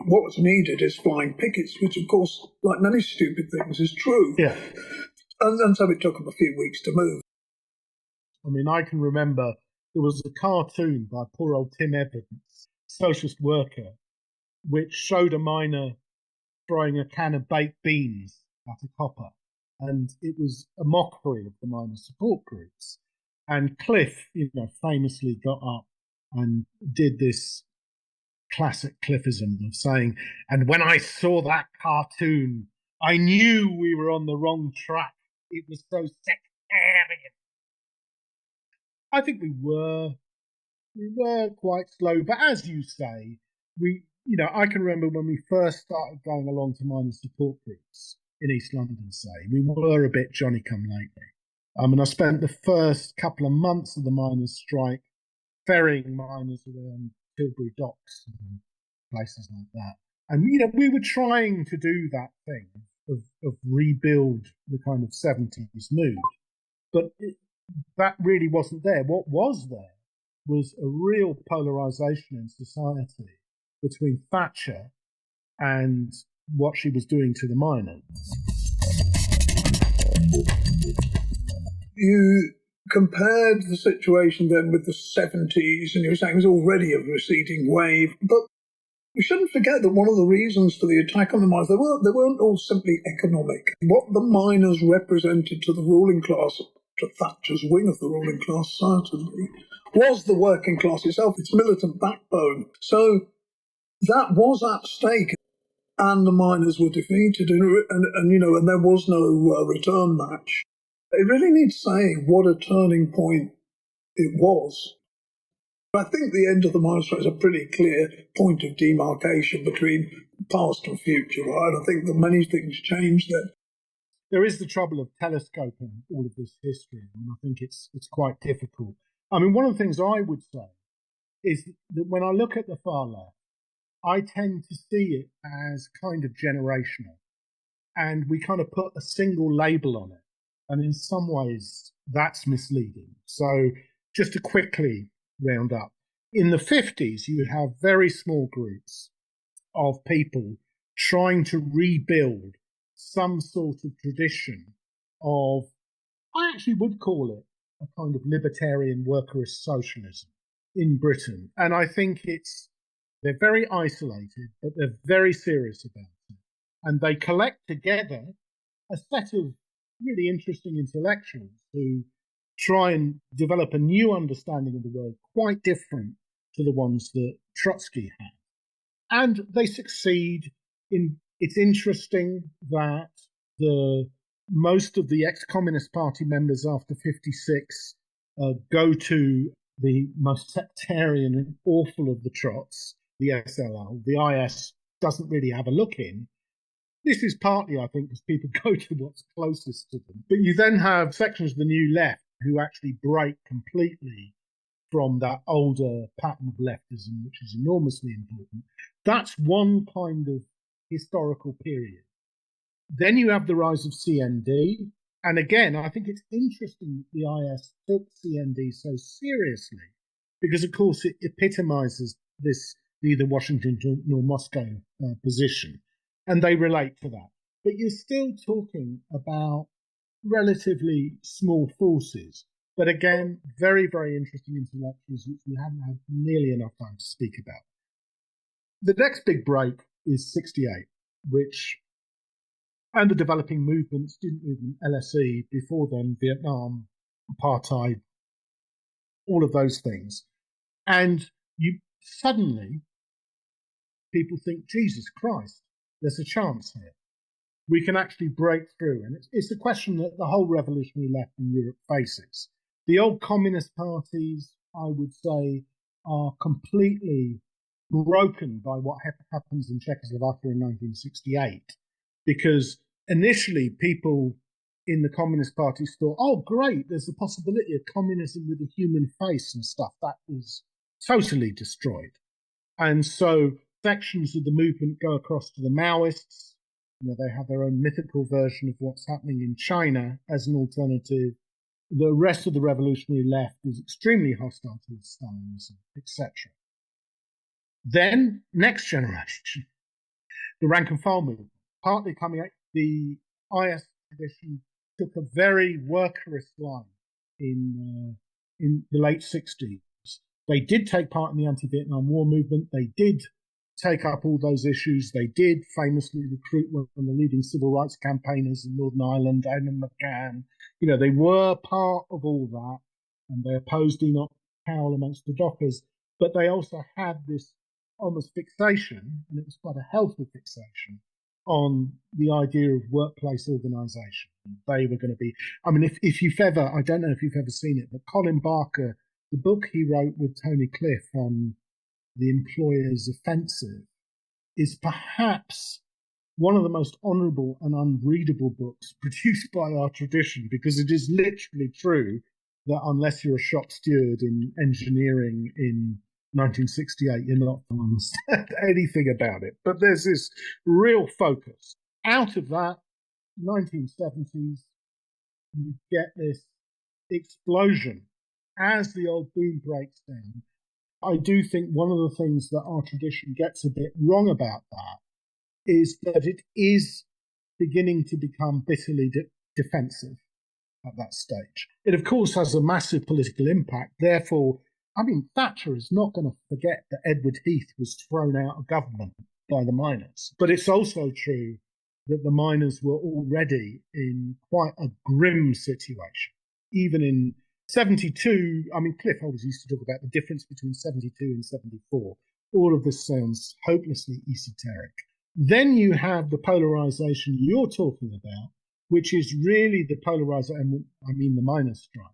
What was needed is flying pickets, which, of course, like many stupid things, is true. Yeah. And so it took them a few weeks to move. I mean, I can remember there was a cartoon by poor old Tim Evans, socialist worker, which showed a miner throwing a can of baked beans at a copper. And it was a mockery of the miner support groups. And Cliff, famously got up and did this classic Cliffism of saying, and when I saw that cartoon, I knew we were on the wrong track. It was so sectarian. I think we were quite slow, but as you say, I can remember when we first started going along to miners' support groups in East London, say, we were a bit Johnny-come-lately. I spent the first couple of months of the miners' strike ferrying miners around Tilbury docks and places like that. And, we were trying to do that thing of rebuild the kind of 70s mood. But that really wasn't there. What was there was a real polarisation in society between Thatcher and what she was doing to the miners. You compared the situation then with the 70s, and you were saying it was already a receding wave. But we shouldn't forget that one of the reasons for the attack on the miners, they weren't all simply economic. What the miners represented to the ruling class, to Thatcher's wing of the ruling class, certainly, was the working class itself, its militant backbone. So that was at stake, and the miners were defeated, and there was no return match. It really needs saying what a turning point it was. I think the end of the miners' strike is a pretty clear point of demarcation between past and future, right? I think that many things changed then. There is the trouble of telescoping all of this history, and I think it's quite difficult. I mean, one of the things I would say is that when I look at the far left, I tend to see it as kind of generational, and we kind of put a single label on it. And in some ways, that's misleading. So just to quickly round up, in the 50s, you have very small groups of people trying to rebuild some sort of tradition of, I actually would call it a kind of libertarian workerist socialism in Britain. And I think they're very isolated, but they're very serious about it. And they collect together a set of really interesting intellectuals who try and develop a new understanding of the world quite different to the ones that Trotsky had. And they succeed it's interesting that most of the ex-Communist Party members after 56 go to the most sectarian and awful of the Trots, the SLL. The IS doesn't really have a look in. This is partly, I think, because people go to what's closest to them. But you then have sections of the New Left who actually break completely from that older pattern of leftism, which is enormously important. That's one kind of historical period. Then you have the rise of CND. And again, I think it's interesting that the IS took CND so seriously because, of course, it epitomizes this neither Washington nor Moscow position. And they relate to that. But you're still talking about relatively small forces. But again, very, very interesting intellectuals, which we haven't had nearly enough time to speak about. The next big break is 68, and the developing movement, student movement, LSE, before then Vietnam, apartheid, all of those things. And you suddenly, people think, Jesus Christ, there's a chance here. We can actually break through. And it's the question that the whole revolutionary left in Europe faces. The old communist parties, I would say, are completely broken by what happens in Czechoslovakia in 1968. Because initially people in the communist parties thought, oh, great, there's the possibility of communism with a human face and stuff. That is totally destroyed. And so sections of the movement go across to the Maoists. They have their own mythical version of what's happening in China as an alternative. The rest of the revolutionary left is extremely hostile to Stalinism, etc. Then, next generation, the rank and file movement, partly coming out, the IS tradition took a very workerist line in the late 60s. They did take part in the anti-Vietnam War movement. They did take up all those issues. They did famously recruit one of the leading civil rights campaigners in Northern Ireland, Eamon McGann. They were part of all that, and they opposed Enoch Powell amongst the Dockers, but they also had this almost fixation, and it was quite a healthy fixation, on the idea of workplace organisation. They were going to be, if you've ever, I don't know if you've ever seen it, but Colin Barker, the book he wrote with Tony Cliff on the employer's offensive, is perhaps one of the most honourable and unreadable books produced by our tradition, because it is literally true that unless you're a shop steward in engineering in 1968, you're not going to understand anything about it. But there's this real focus. Out of that, 1970s, you get this explosion as the old boom breaks down. I do think one of the things that our tradition gets a bit wrong about that is that it is beginning to become bitterly defensive at that stage. It, of course, has a massive political impact. Therefore, Thatcher is not going to forget that Edward Heath was thrown out of government by the miners. But it's also true that the miners were already in quite a grim situation. Even in 72, Cliff always used to talk about the difference between 72 and 74. All of this sounds hopelessly esoteric. Then you have the polarization you're talking about, which is really the polarization, the miners' strike,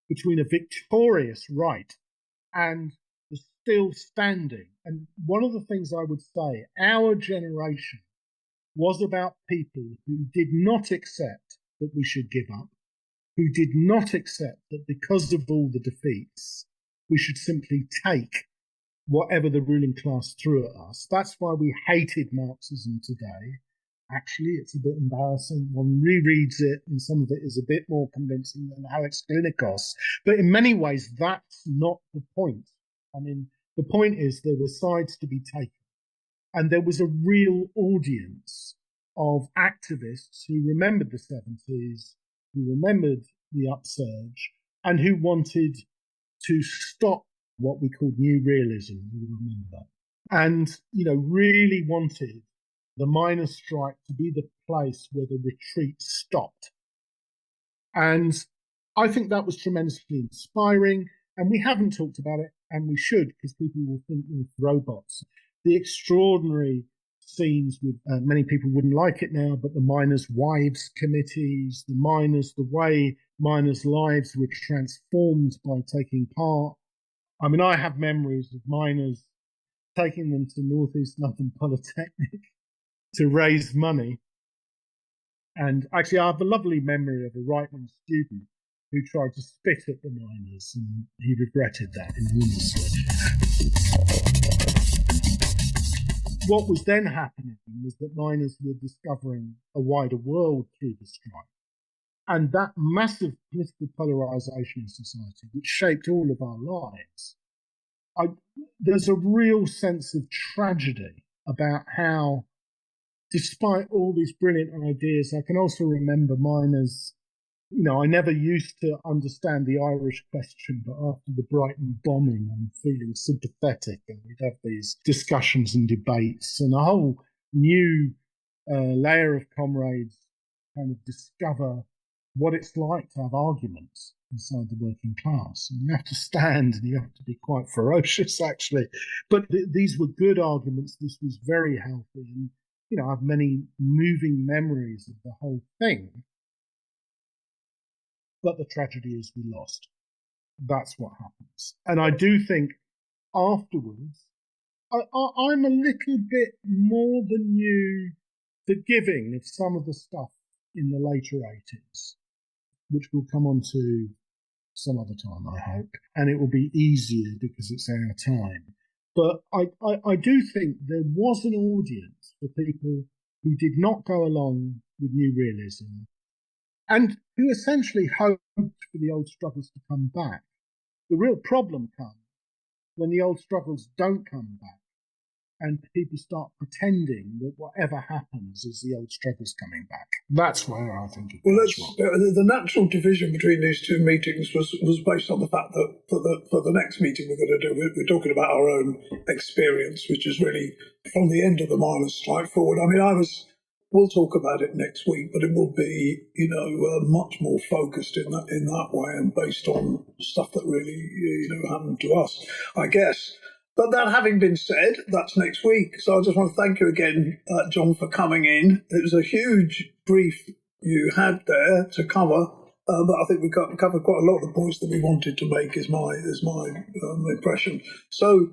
between a victorious right and the still standing. And one of the things I would say, our generation was about people who did not accept that we should give up, who did not accept that because of all the defeats, we should simply take whatever the ruling class threw at us. That's why we hated Marxism today. Actually, it's a bit embarrassing. One rereads it, and some of it is a bit more convincing than Alex Klinikos. But in many ways, that's not the point. The point is there were sides to be taken. And there was a real audience of activists who remembered the 70s, who remembered the upsurge, and who wanted to stop what we called new realism. You remember that. And, really wanted the miners' strike to be the place where the retreat stopped. And I think that was tremendously inspiring. And we haven't talked about it, and we should, because people will think we're robots. The extraordinary scenes with many people wouldn't like it now, but the miners' wives committees, the way miners' lives were transformed by taking part. I have memories of miners taking them to North East London Polytechnic to raise money. And actually, I have a lovely memory of a right-wing student who tried to spit at the miners, and he regretted that enormously. What was then happening was that miners were discovering a wider world through the strike. And that massive political polarization in society, which shaped all of our lives, there's a real sense of tragedy about how, despite all these brilliant ideas, I can also remember miners. I never used to understand the Irish question, but after the Brighton bombing, I'm feeling sympathetic, and we'd have these discussions and debates, and a whole new layer of comrades kind of discover what it's like to have arguments inside the working class. And you have to stand and you have to be quite ferocious, actually. But these were good arguments. This was very healthy. And, I have many moving memories of the whole thing. But the tragedy is we lost. That's what happens. And I do think afterwards, I'm a little bit more than you forgiving of some of the stuff in the later 80s, which we'll come on to some other time, I hope. And it will be easier because it's our time. But I do think there was an audience for people who did not go along with New Realism and who essentially hoped for the old struggles to come back. The real problem comes when the old struggles don't come back and people start pretending that whatever happens is the old struggles coming back. That's where I think it goes wrong. The natural division between these two meetings was based on the fact that for the next meeting we're going to do, we're talking about our own experience, which is really from the end of the miners' strike forward. I mean, we'll talk about it next week, but it will be, much more focused in that way and based on stuff that really, happened to us, I guess. But that having been said, that's next week. So I just want to thank you again, John, for coming in. It was a huge brief you had there to cover, but I think we covered quite a lot of the points that we wanted to make, is my impression. So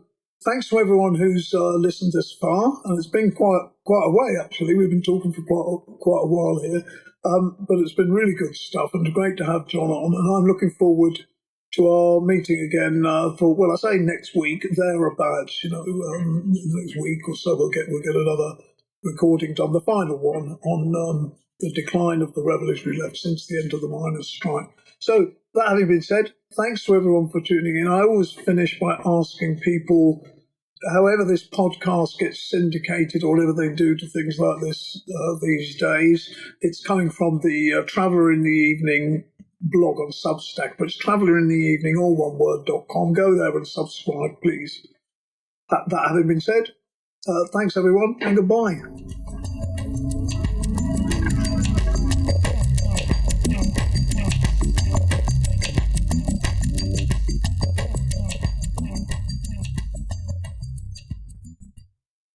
thanks to everyone who's listened this far, and it's been quite a way, actually. We've been talking for quite a while here, but it's been really good stuff and great to have John on, and I'm looking forward to our meeting again I say next week, thereabouts, next week or so we'll get another recording done, the final one on the decline of the revolutionary left since the end of the miners' strike. So that having been said, thanks to everyone for tuning in. I always finish by asking people, however this podcast gets syndicated or whatever they do to things like this these days, it's coming from the Traveller in the Evening blog on Substack, but it's Traveller in the Evening, all one word.com. Go there and subscribe, please. That having been said, thanks everyone and goodbye.